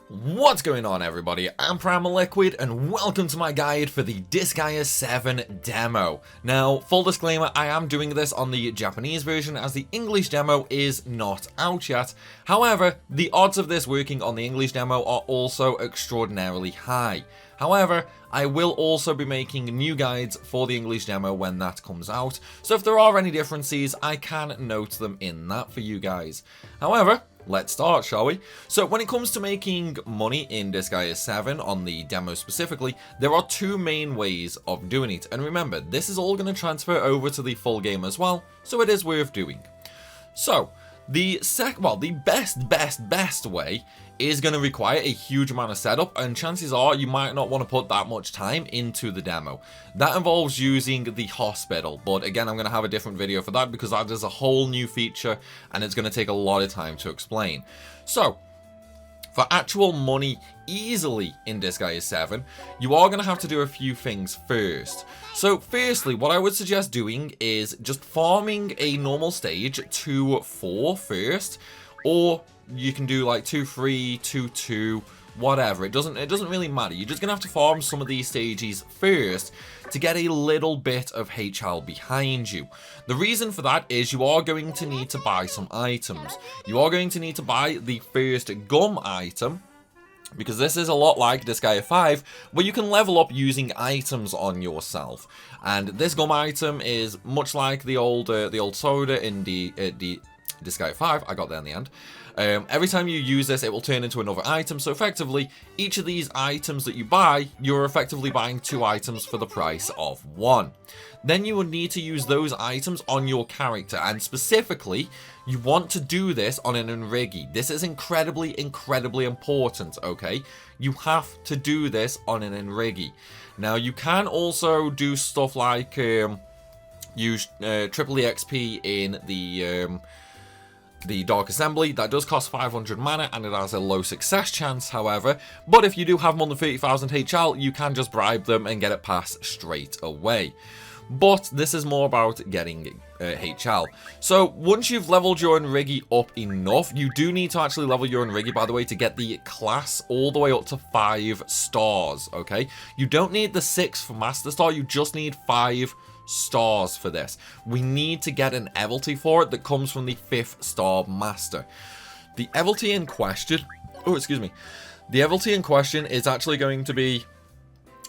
What's going on, everybody? I'm Primalliquid and welcome to my guide for the Disgaea 7 demo. Now, full disclaimer, I am doing this on the Japanese version as the English demo is not out yet. However, the odds of this working on the English demo are also extraordinarily high. However, I will also be making new guides for the English demo when that comes out, so if there are any differences, I can note them in that for you guys. However, let's start, shall we? So when it comes to making money in Disgaea 7, on the demo specifically, there are two main ways of doing it. And remember, this is all going to transfer over to the full game as well, so it is worth doing. So, the best way is going to require a huge amount of setup, and chances are you might not want to put that much time into the demo. That involves using the hospital, but again, I'm going to have a different video for that because that is a whole new feature and it's going to take a lot of time to explain. So, for actual money easily in Disgaea 7, you are going to have to do a few things first. So firstly, what I would suggest doing is just farming a normal stage 2-4 first, or you can do like 2-3, 2-2, whatever. It doesn't really matter. You're just gonna have to farm some of these stages first to get a little bit of HL behind you. The reason for that is you are going to need to buy some items. You are going to need to buy the first gum item, because this is a lot like Disgaea 5, where you can level up using items on yourself. And this gum item is much like the old soda in the Disgaea 5. I got there in the end. Every time you use this, it will turn into another item. So effectively, each of these items that you buy, you're effectively buying 2 items for the price of 1. Then you would need to use those items on your character, and specifically, you want to do this on an Enrigi. This is incredibly important, okay? You have to do this on an Enrigi. Now, you can also do stuff like use triple EXP in the Dark Assembly. That does cost 500 mana and it has a low success chance, however. But if you do have more than 30,000 HL, you can just bribe them and get it passed straight away. But this is more about getting HL. So once you've leveled your Enrigi up enough, you do need to actually level your Enrigi, by the way, to get the class all the way up to 5 stars, okay? You don't need the 6 for Master Star, you just need 5 stars for this. We need to get an ability for it that comes from the 5th star master. The ability in question, the ability in question is actually going to be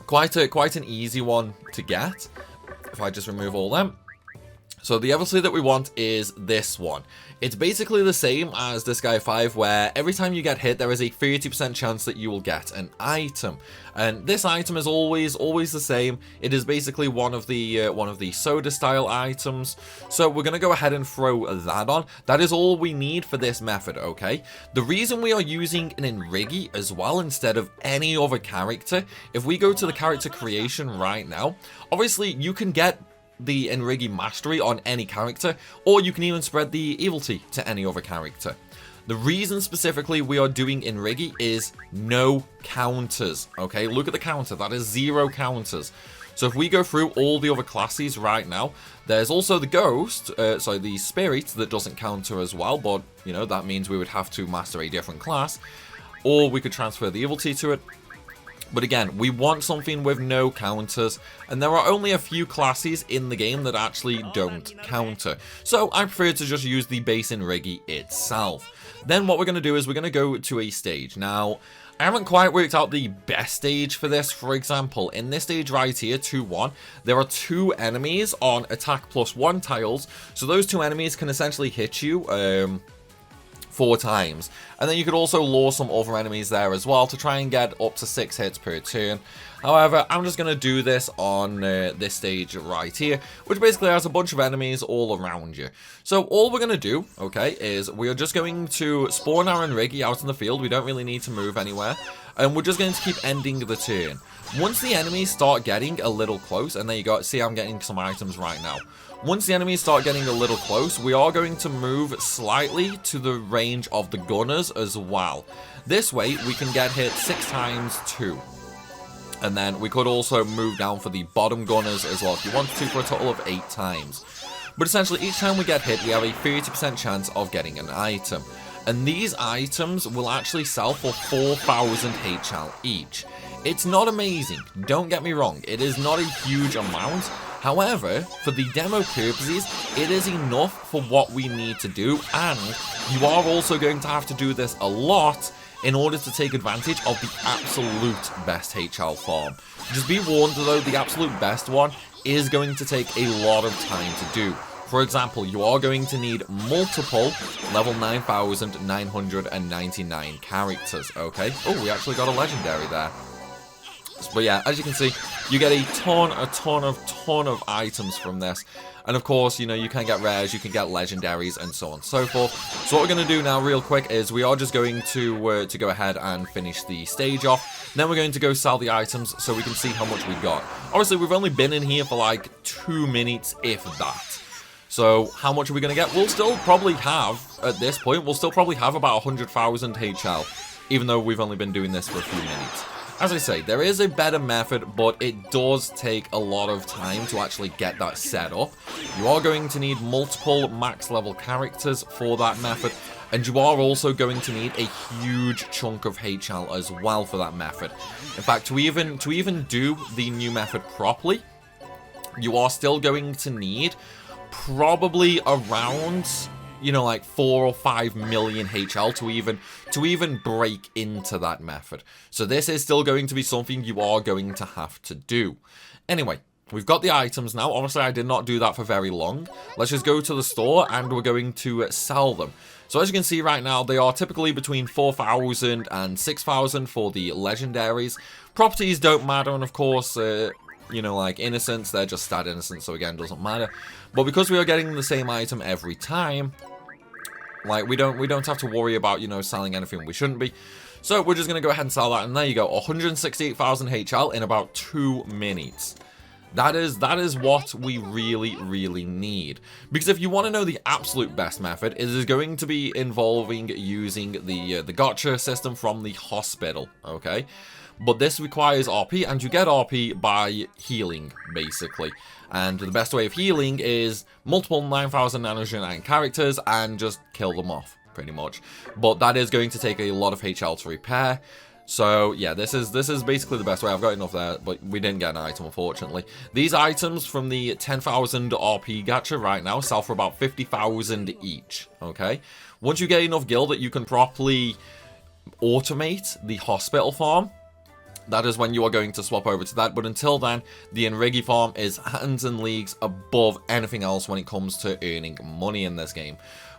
quite an easy one to get. If I just remove all them. So the ability that we want is this one. It's basically the same as Disgaea 5, where every time you get hit, there is a 30% chance that you will get an item. And this item is always the same. It is basically one of the soda style items. So we're gonna go ahead and throw that on. That is all we need for this method, okay? The reason we are using an Enrigi as well instead of any other character, if we go to the character creation right now, obviously you can get the Enrigi mastery on any character, or you can even spread the evility to any other character. The reason specifically we are doing Enrigi is no counters, okay? Look at the counter, that is 0 counters. So if we go through all the other classes right now, there's also the ghost, the spirit that doesn't counter as well, but you know, that means we would have to master a different class, or we could transfer the evility to it. But again, we want something with no counters, and there are only a few classes in the game that actually don't counter. So I prefer to just use the base Enrigi itself. Then what we're going to do is we're going to go to a stage. Now, I haven't quite worked out the best stage for this. For example, in this stage right here, 2-1, there are 2 enemies on attack +1 tiles. So those 2 enemies can essentially hit you 4 times, and then you could also lure some other enemies there as well to try and get up to 6 hits per turn. However, I'm just going to do this on this stage right here, which basically has a bunch of enemies all around you. So all we're going to do, okay, is we are just going to spawn our Enrigi out in the field. We don't really need to move anywhere, and we're just going to keep ending the turn. Once the enemies start getting a little close, and there you go, see I'm getting some items right now. Once the enemies start getting a little close, we are going to move slightly to the range of the gunners as well. This way, we can get hit 6 times too. And then we could also move down for the bottom gunners as well if you wanted to, for a total of 8 times. But essentially, each time we get hit, we have a 30% chance of getting an item. and these items will actually sell for 4,000 HL each. It's not amazing, don't get me wrong, it is not a huge amount. However, for the demo purposes, it is enough for what we need to do, and you are also going to have to do this a lot in order to take advantage of the absolute best HL farm. Just be warned though, the absolute best one is going to take a lot of time to do. For example, you are going to need multiple level 9,999 characters, okay? Oh, we actually got a legendary there. But yeah, as you can see, you get a ton of items from this. And of course, you know, you can get rares, you can get legendaries, and so on and so forth. So what we're going to do now real quick is we are just going to go ahead and finish the stage off. Then we're going to go sell the items so we can see how much we got. Obviously, we've only been in here for like 2 minutes, if that. So how much are we going to get? We'll still probably have, at this point, we'll still probably have about 100,000 HL, even though we've only been doing this for a few minutes. As I say, there is a better method, but it does take a lot of time to actually get that set up. You are going to need multiple max level characters for that method, and you are also going to need a huge chunk of HL as well for that method. In fact, to even do the new method properly, you are still going to need probably around, you know, like 4 or 5 million HL to even break into that method. So this is still going to be something you are going to have to do. Anyway, we've got the items now. Obviously, I did not do that for very long. Let's just go to the store and we're going to sell them. So as you can see right now, they are typically between 4,000 and 6,000 for the legendaries. Properties don't matter, and of course, you know, like innocence, they're just stat innocence, so again, doesn't matter. But because we are getting the same item every time, like we don't have to worry about, you know, selling anything we shouldn't be. So we're just going to go ahead and sell that, and there you go, 168,000 HL in about 2 minutes. That is what we really need. Because if you want to know the absolute best method, it is going to be involving using the gotcha system from the hospital, okay? But this requires RP, and you get RP by healing, basically. And the best way of healing is multiple 9,909 characters and just kill them off, pretty much. But that is going to take a lot of HL to repair. So yeah, this is basically the best way. I've got enough there, but we didn't get an item, unfortunately. These items from the 10,000 RP gacha right now sell for about 50,000 each, okay? Once you get enough gil that you can properly automate the hospital farm, that is when you are going to swap over to that. But until then, the Enrigi farm is hands and leagues above anything else when it comes to earning money in this game.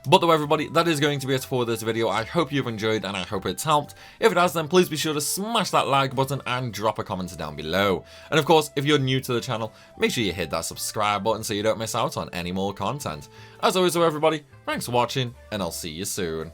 But though, everybody, that is going to be it for this video. I hope you've enjoyed and I hope it's helped. If it has, then please be sure to smash that like button and drop a comment down below. And of course, if you're new to the channel, make sure you hit that subscribe button so you don't miss out on any more content. As always though, everybody, thanks for watching and I'll see you soon.